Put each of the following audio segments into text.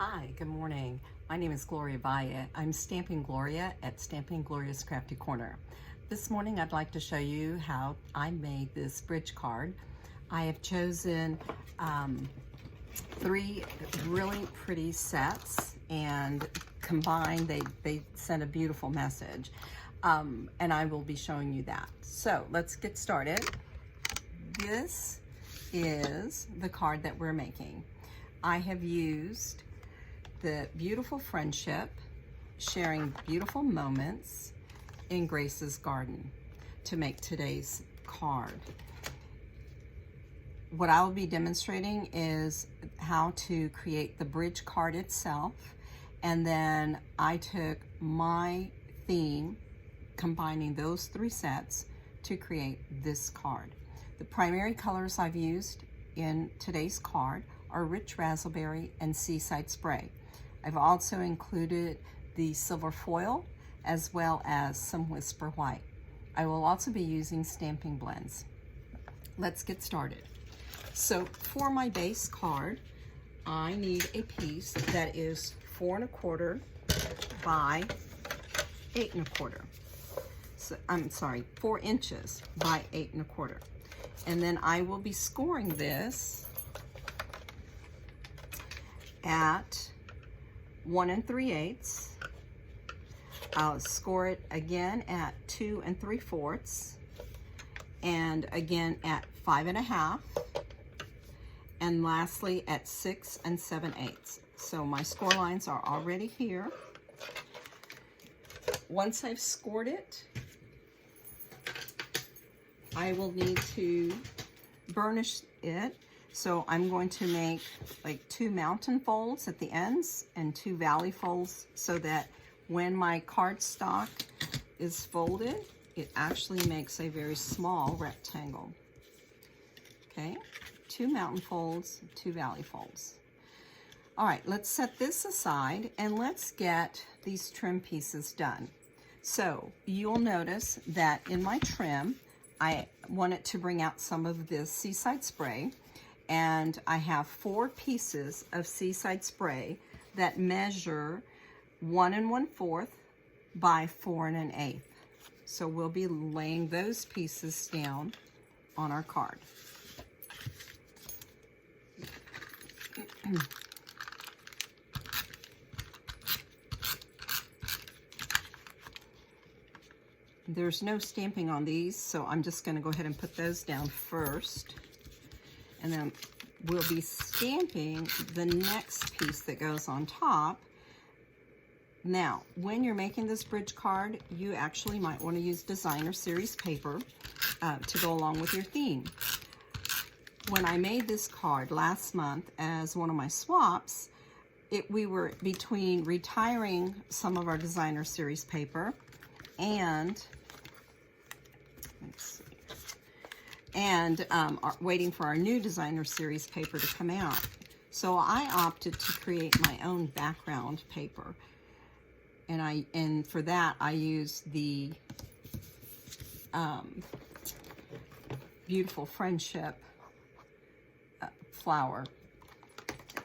Hi, good morning. My name is Gloria Valle. I'm Stamping Gloria at Stamping Gloria's Crafty Corner. This morning I'd like to show you how I made this bridge card. I have chosen three really pretty sets, and combined they send a beautiful message. And I will be showing you that. So let's get started. This is the card that we're making. I have used the beautiful friendship, sharing beautiful moments in Grace's garden to make today's card. What I will be demonstrating is how to create the bridge card itself, and then I took my theme, combining those three sets to create this card. The primary colors I've used in today's card are Rich Razzleberry and Seaside Spray. I've also included the silver foil as well as some Whisper White. I will also be using stamping blends. Let's get started. So for my base card, I need a piece that is 4 1/4 by 8 1/4. So, I'm sorry, 4 inches by 8 1/4. And then I will be scoring this at 1 3/8. I'll score it again at 2 3/4, and again at 5 1/2, and lastly at 6 7/8. So my score lines are already here. Once I've scored it, I will need to burnish it. So I'm going to make like 2 mountain folds at the ends and 2 valley folds, so that when my cardstock is folded, it actually makes a very small rectangle. Okay, 2 mountain folds, 2 valley folds. All right, let's set this aside and let's get these trim pieces done. So you'll notice that in my trim, I wanted to bring out some of this Seaside Spray, and I have 4 pieces of Seaside Spray that measure 1 1/4 by 4 1/8. So we'll be laying those pieces down on our card. There's no stamping on these, so I'm just going to go ahead and put those down first. And then we'll be stamping the next piece that goes on top. Now, when you're making this bridge card, you actually might want to use designer series paper to go along with your theme. When I made this card last month as one of my swaps, we were between retiring some of our designer series paper and waiting for our new designer series paper to come out. So I opted to create my own background paper, and for that I used the beautiful friendship flower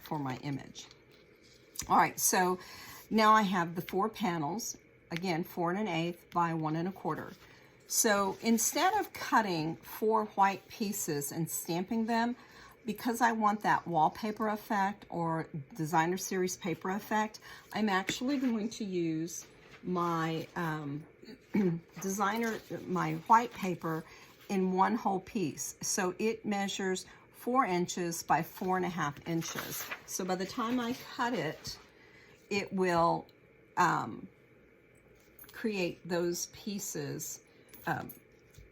for my image. All right, so now I have the 4 panels, again 4 1/8 by 1 1/4. So instead of cutting 4 white pieces and stamping them, because I want that wallpaper effect or designer series paper effect, I'm actually going to use my my white paper in one whole piece. So it measures 4 inches by 4 1/2 inches. So by the time I cut it, it will create those pieces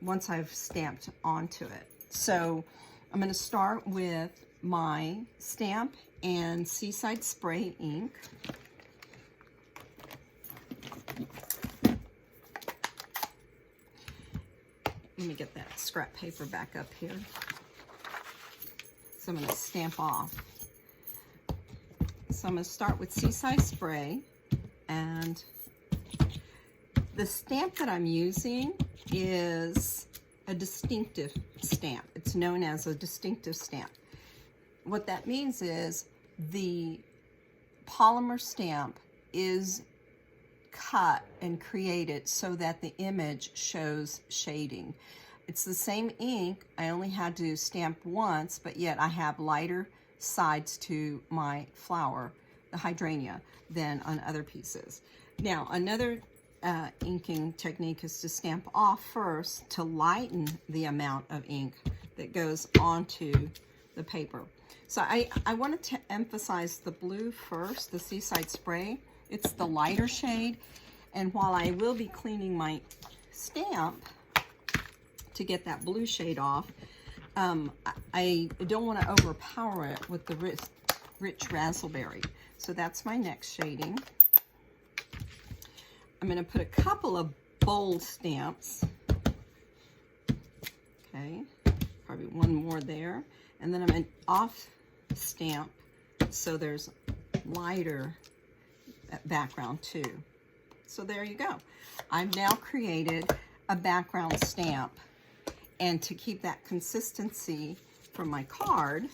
once I've stamped onto it. So I'm going to start with my stamp and Seaside Spray ink. Let me get that scrap paper back up here. So I'm going to stamp off. So I'm going to start with Seaside Spray, and the stamp that I'm using is a distinctive stamp. It's known as a distinctive stamp. What that means is the polymer stamp is cut and created so that the image shows shading. It's the same ink. I only had to stamp once, but yet I have lighter sides to my flower, the hydrangea, than on other pieces. Now, another inking technique is to stamp off first to lighten the amount of ink that goes onto the paper. So I wanted to emphasize the blue first, the Seaside Spray. It's the lighter shade, and while I will be cleaning my stamp to get that blue shade off, I don't want to overpower it with the rich raspberry. So that's my next shading. I'm going to put a couple of bold stamps. Okay, probably one more there. And then I'm going to off stamp so there's lighter background too. So there you go. I've now created a background stamp. And to keep that consistency from my card,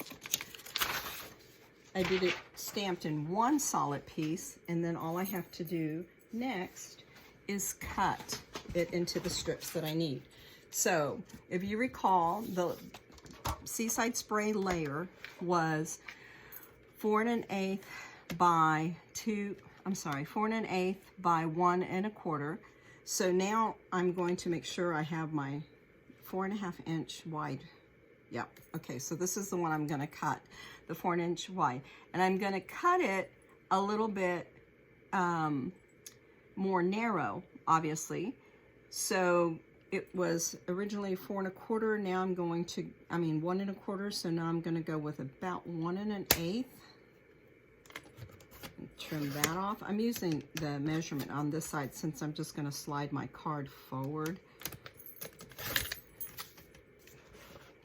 I did it stamped in one solid piece, and then all I have to do next is cut it into the strips that I need. So if you recall, the Seaside Spray layer was 4 1/8 by 4 1/8 by 1 1/4. So now I'm going to make sure I have my 4.5 inch wide. Yep. Okay, so this is the one I'm going to cut, the 4 inch wide, and I'm going to cut it a little bit more narrow, obviously. So it was originally 4 1/4. Now I'm going to, 1 1/4. So now I'm going to go with about 1 1/8. Trim that off. I'm using the measurement on this side since I'm just going to slide my card forward.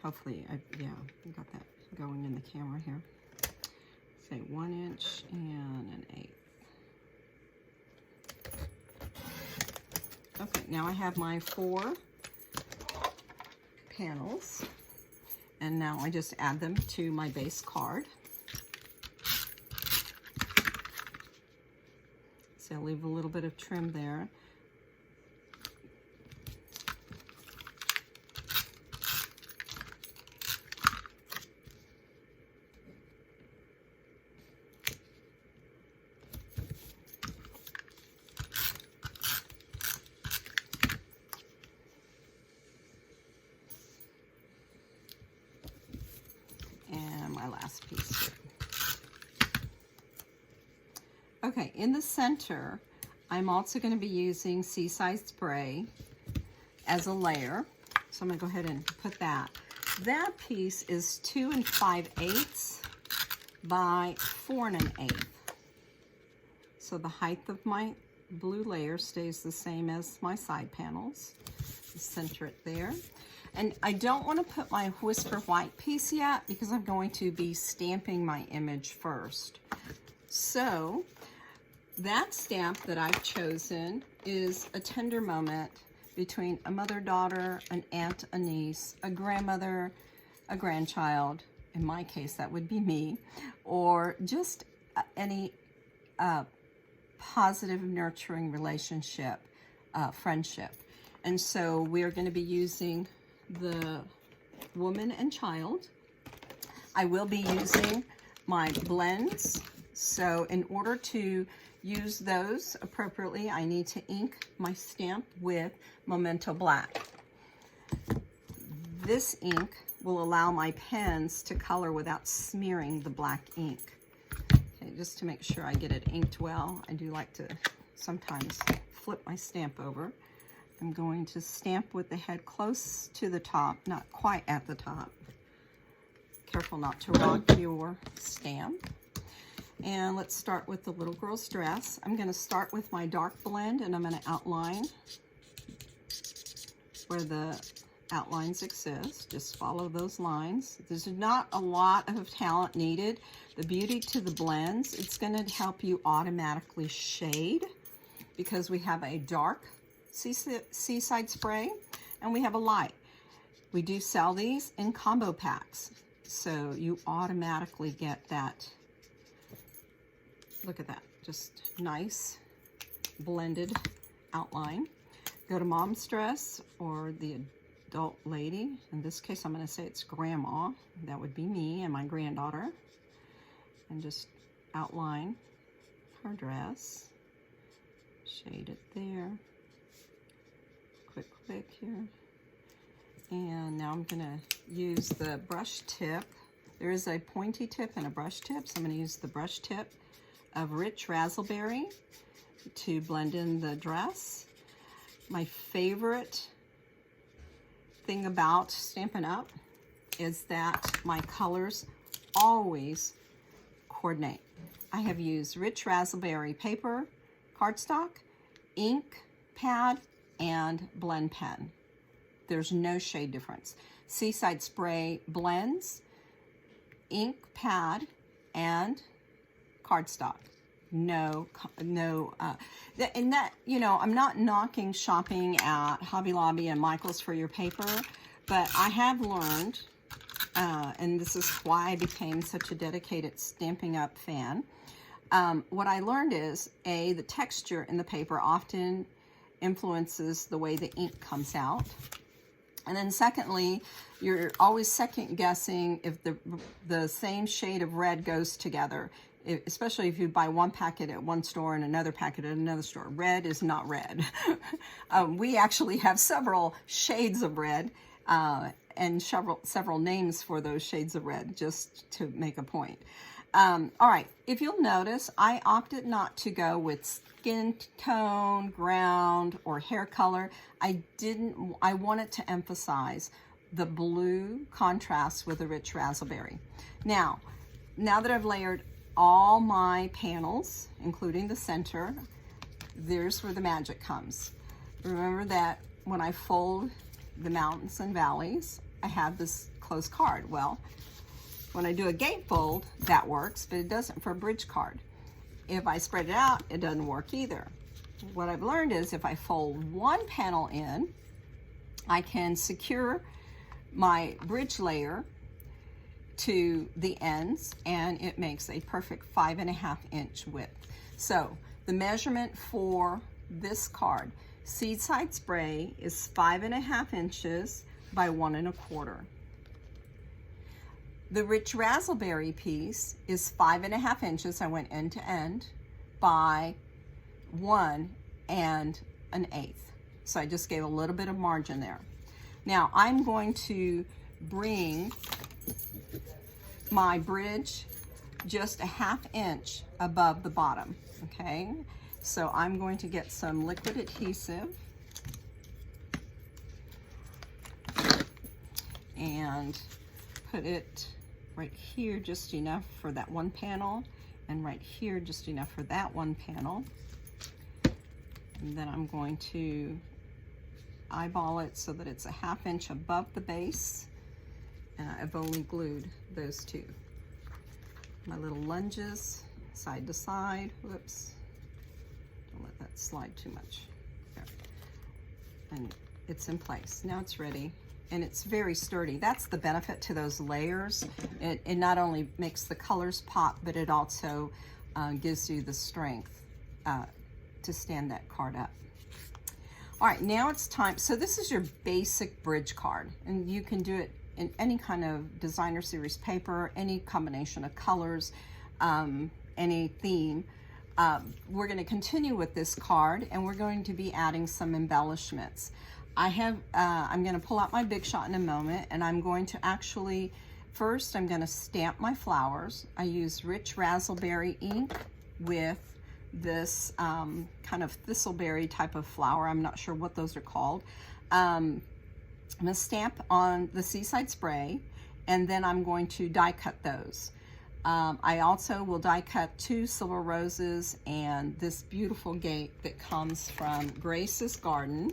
Hopefully, I got that going in the camera here. Say 1 inch and 1/8. Okay, now I have my 4 panels, and now I just add them to my base card. So I'll leave a little bit of trim there. My last piece here. Okay, in the center, I'm also going to be using Seaside Spray as a layer. So I'm going to go ahead and put that. That piece is 2 5/8 by 4 1/8. So the height of my blue layer stays the same as my side panels. Center it there. And I don't want to put my Whisper White piece yet because I'm going to be stamping my image first. So that stamp that I've chosen is a tender moment between a mother-daughter, an aunt, a niece, a grandmother, a grandchild. In my case, that would be me, or just any positive, nurturing relationship, friendship. And so we are going to be using the woman and child. I will be using my blends. So in order to use those appropriately, I need to ink my stamp with Memento Black. This ink will allow my pens to color without smearing the black ink. Okay, just to make sure I get it inked well, I do like to sometimes flip my stamp over. I'm going to stamp with the head close to the top, not quite at the top. Careful not to rock your stamp. And let's start with the little girl's dress. I'm going to start with my dark blend, and I'm going to outline where the outlines exist. Just follow those lines. There's not a lot of talent needed. The beauty to the blends, it's going to help you automatically shade because we have a dark Seaside Spray and we have a light. We do sell these in combo packs, so you automatically get that look at that, just nice blended outline. Go to mom's dress or the adult lady. In this case, I'm going to say it's grandma. That would be me and my granddaughter. And just outline her dress. Shade it there. Quick here. And now I'm going to use the brush tip. There is a pointy tip and a brush tip, so I'm going to use the brush tip of Rich Razzleberry to blend in the dress. My favorite thing about Stampin' Up! Is that my colors always coordinate. I have used Rich Razzleberry paper, cardstock, ink, pad, and blend pen. There's no shade difference. Seaside Spray blends, ink, pad, and cardstock. And that, you know, I'm not knocking shopping at Hobby Lobby and Michael's for your paper, but I have learned, and this is why I became such a dedicated Stampin' Up! Fan. What I learned is, A, the texture in the paper often influences the way the ink comes out. And then secondly, you're always second guessing if the same shade of red goes together, especially if you buy one packet at one store and another packet at another store. Red is not red. We actually have several shades of red and several names for those shades of red, just to make a point. All right, if you'll notice, I opted not to go with skin tone, ground, or hair color. I wanted to emphasize the blue contrast with the Rich Razzleberry. Now that I've layered all my panels, including the center, there's where the magic comes. Remember that when I fold the mountains and valleys, I have this closed card. Well, when I do a gatefold, that works, but it doesn't for a bridge card. If I spread it out, it doesn't work either. What I've learned is if I fold one panel in, I can secure my bridge layer to the ends, and it makes a perfect 5.5 inch width. So the measurement for this card, Seaside Spray, is 5.5 inches by 1 1/4. The Rich Razzleberry piece is 5.5 inches, I went end to end, by 1 1/8. So I just gave a little bit of margin there. Now I'm going to bring my bridge just 1/2 inch above the bottom, okay? So I'm going to get some liquid adhesive and put it right here just enough for that one panel, and right here just enough for that one panel. And then I'm going to eyeball it so that it's 1/2 inch above the base, and I've only glued those two. My little lunges side to side. Whoops, don't let that slide too much. There. And it's in place. Now it's ready. And it's very sturdy. That's the benefit to those layers. It not only makes the colors pop, but it also gives you the strength to stand that card up. All right, now it's time. So this is your basic bridge card, and you can do it in any kind of designer series paper, any combination of colors, any theme. We're going to continue with this card, and we're going to be adding some embellishments. I'm going to pull out my Big Shot in a moment, and I'm going to actually, first I'm going to stamp my flowers. I use Rich Razzleberry ink with this kind of thistleberry type of flower. I'm not sure what those are called. I'm going to stamp on the Seaside Spray, and then I'm going to die cut those. I also will die cut 2 silver roses and this beautiful gate that comes from Grace's Garden.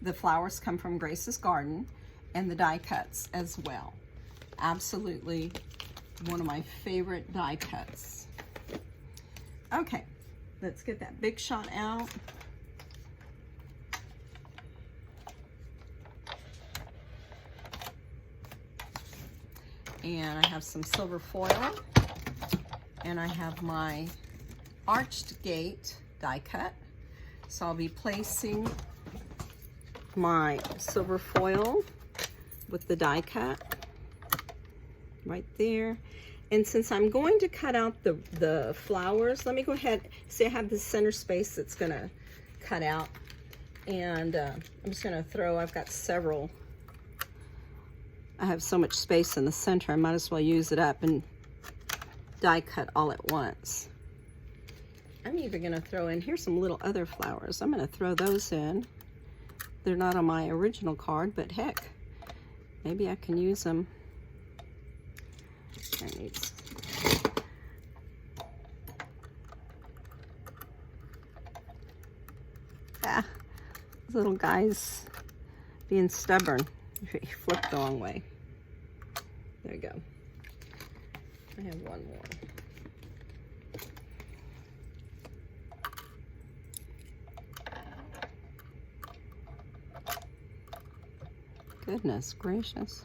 The flowers come from Grace's Garden, and the die cuts as well. Absolutely one of my favorite die cuts. Okay, let's get that Big Shot out. And I have some silver foil, and I have my arched gate die cut. So I'll be placing my silver foil with the die cut right there. And since I'm going to cut out the flowers, let me go ahead, see I have the center space that's gonna cut out. And I'm just gonna throw, I've got several, I have so much space in the center, I might as well use it up and die cut all at once. I'm even gonna throw in, here's some little other flowers. I'm gonna throw those in. They're not on my original card, but heck, maybe I can use them. I need this little guy's being stubborn. He flipped the wrong way. There you go. I have one more. Goodness gracious.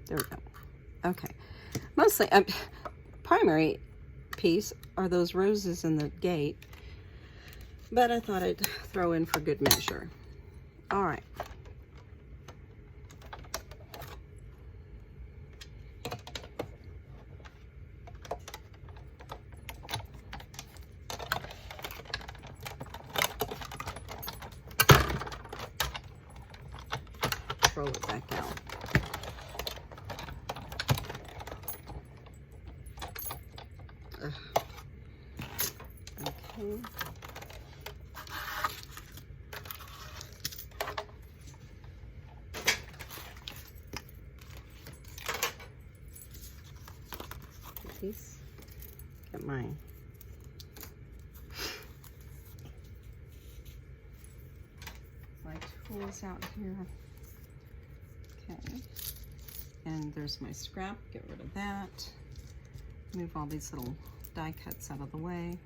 There we go. Okay. Mostly, primary piece are those roses in the gate, but I thought I'd throw in for good measure. All right. Roll it back out. Okay. These, get my tools out here. Okay, and there's my scrap, get rid of that. Move all these little die cuts out of the way.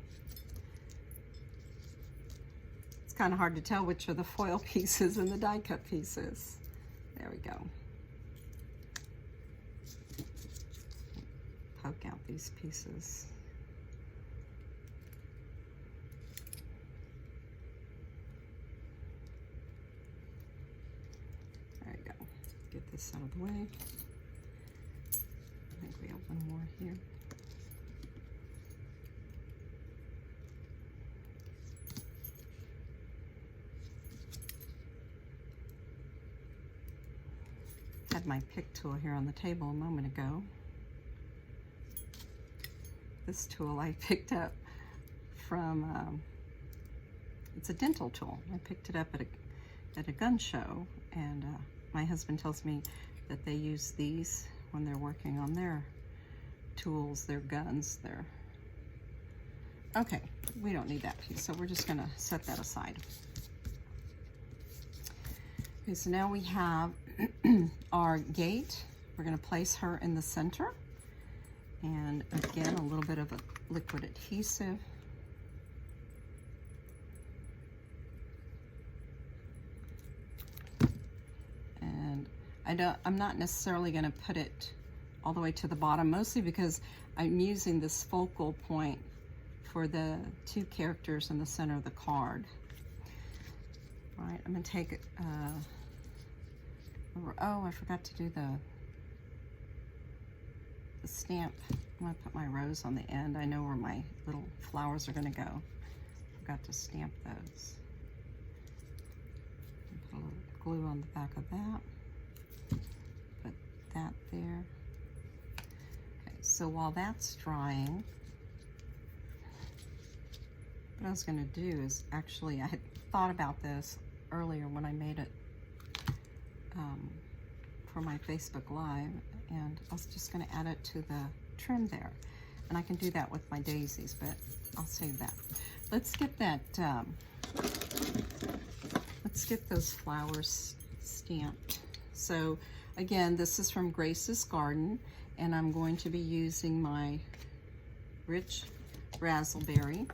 It's kind of hard to tell which are the foil pieces and the die cut pieces. There we go. Poke out these pieces. There we go. Get this out of the way. I think we have one more here. Had my pick tool here on the table a moment ago. This tool I picked up from, it's a dental tool. I picked it up at a gun show, and my husband tells me that they use these when they're working on their tools, their guns, their... Okay, we don't need that piece, so we're just gonna set that aside. Okay, so now we have our gate. We're gonna place her in the center. And again, a little bit of a liquid adhesive. And I'm not necessarily gonna put it all the way to the bottom, mostly because I'm using this focal point for the two characters in the center of the card. All right, I'm gonna take, oh, I forgot to do the stamp. I'm gonna put my rose on the end. I know where my little flowers are gonna go. Forgot to stamp those. Put a little glue on the back of that. Put that there. Okay, so while that's drying, what I was gonna do is actually, I had thought about this earlier when I made it for my Facebook Live, and I was just going to add it to the trim there. And I can do that with my daisies, but I'll save that. Let's get that, let's get those flowers stamped. So again, this is from Grace's Garden, and I'm going to be using my Rich Razzleberry.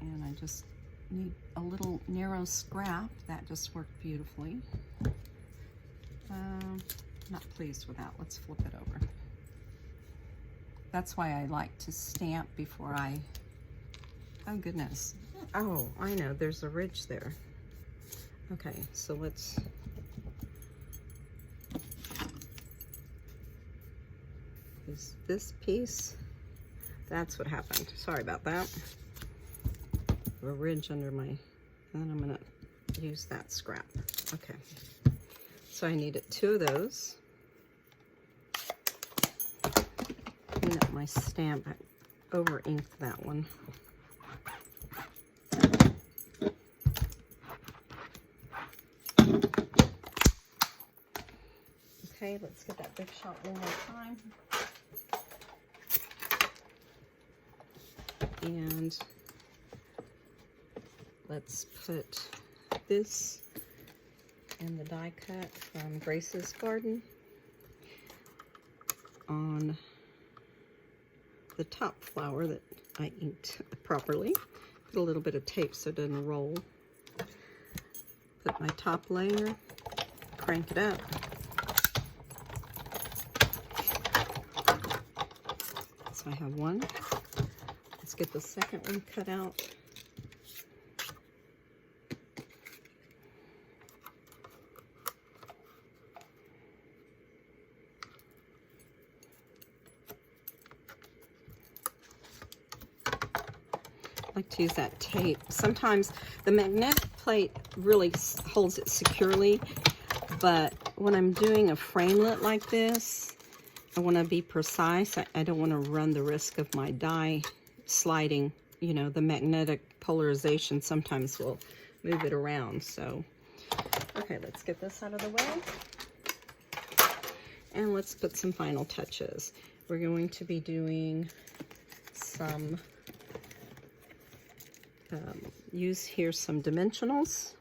And I just need a little narrow scrap. That just worked beautifully. pleased with that. Let's flip it over. That's why I like to stamp before I, oh goodness. Oh, I know, there's a ridge there. Okay, so let's, is this piece, that's what happened. Sorry about that. A ridge under my, and then I'm gonna use that scrap. Okay, so I needed 2 of those. Clean up my stamp, I over inked that one. Okay, let's get that big shot one more time. And let's put this in the die cut from Grace's Garden on the top flower that I inked properly. Put a little bit of tape so it doesn't roll. Put my top layer, crank it up. So I have one. Let's get the second one cut out. I like to use that tape. Sometimes the magnetic plate really holds it securely, but when I'm doing a framelit like this, I want to be precise. I don't want to run the risk of my die sliding. You know, the magnetic polarization sometimes will move it around. So, okay, let's get this out of the way. And let's put some final touches. We're going to be doing some, use here some dimensionals.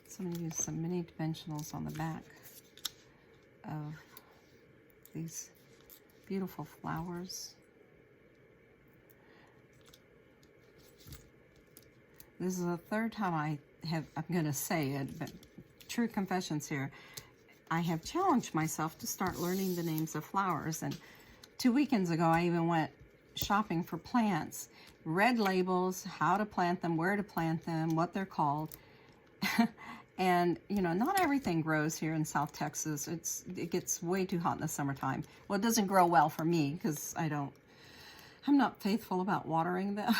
So I'm going to use some mini dimensionals on the back of these beautiful flowers. This is the 3rd time I'm going to say it, but true confessions here. I have challenged myself to start learning the names of flowers. And 2 weekends ago, I even went shopping for plants, read labels, how to plant them, where to plant them, what they're called. And, you know, not everything grows here in South Texas. It gets way too hot in the summertime. Well, it doesn't grow well for me because I'm not faithful about watering them.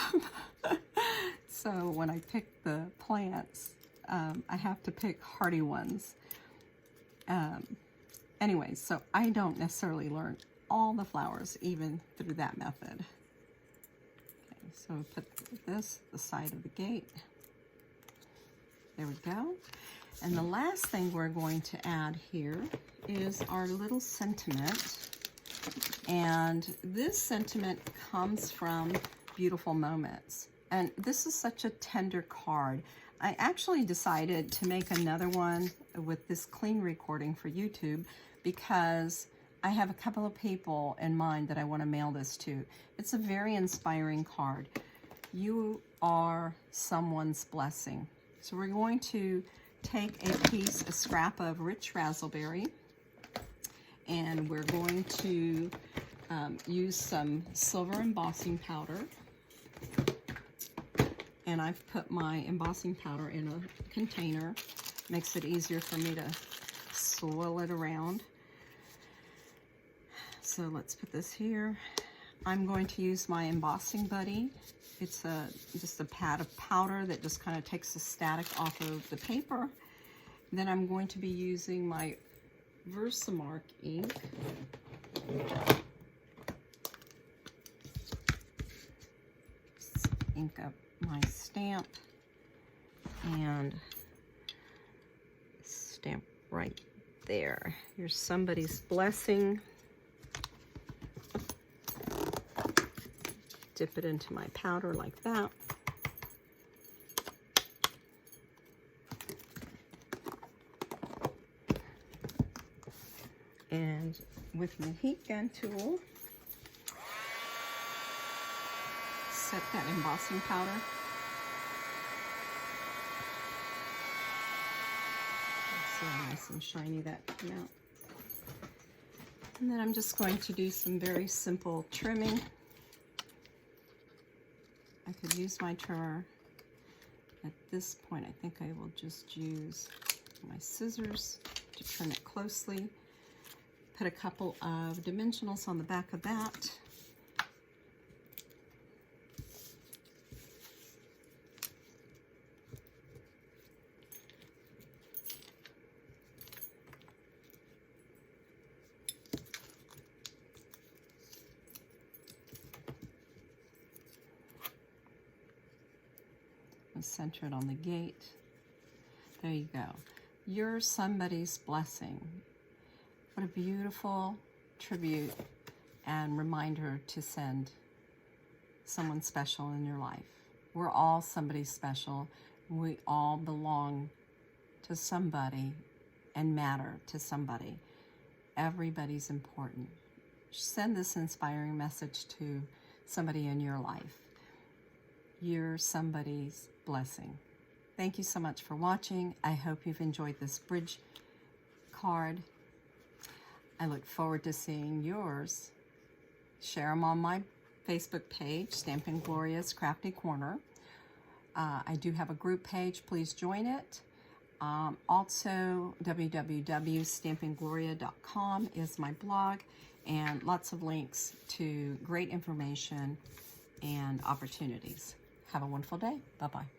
So when I pick the plants, I have to pick hardy ones. Anyway, so I don't necessarily learn all the flowers even through that method. Okay, so put this the side of the gate. There we go. And the last thing we're going to add here is our little sentiment. And this sentiment comes from Beautiful Moments. And this is such a tender card. I actually decided to make another one with this clean recording for YouTube because I have a couple of people in mind that I want to mail this to. It's a very inspiring card. You are someone's blessing. So we're going to take a scrap of rich razzleberry, and we're going to use some silver embossing powder. And I've put my embossing powder in a container. Makes it easier for me to swirl it around. So let's put this here. I'm going to use my embossing buddy. It's just a pad of powder that just kind of takes the static off of the paper. Then I'm going to be using my Versamark ink. Just ink up my stamp and stamp right there. Here's somebody's blessing. Dip it into my powder like that. And with my heat gun tool, set that embossing powder. It's so nice and shiny that came out. And then I'm just going to do some very simple trimming. I could use my trimmer. At this point, I think I will just use my scissors to trim it closely. Put a couple of dimensionals on the back of that. Center it on the gate. There you go. You're somebody's blessing. What a beautiful tribute and reminder to send someone special in your life. We're all somebody special. We all belong to somebody and matter to somebody. Everybody's important. Send this inspiring message to somebody in your life. You're somebody's blessing. Thank you so much for watching. I hope you've enjoyed this bridge card. I look forward to seeing yours. Share them on my Facebook page, Stampin' Gloria's Crafty Corner. I do have a group page. Please join it. Also, www.stampinggloria.com is my blog, and lots of links to great information and opportunities. Have a wonderful day. Bye-bye.